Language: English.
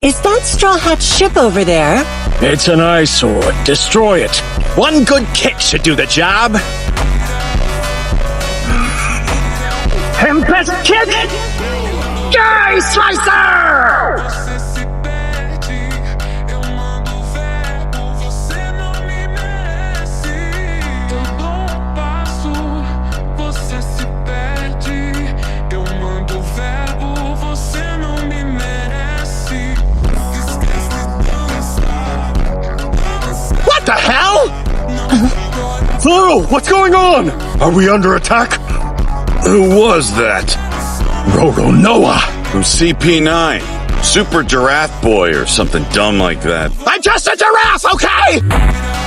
Is that Straw Hat's ship over there? It's an eyesore. Destroy it. One good kick should do the job. Tempest kick! Guy Slicer! What the hell? Zoro, what's going on? Are we under attack? Who was that? Roro Noah. From CP9. Super Giraffe Boy or something dumb like that. I'm just a giraffe, okay?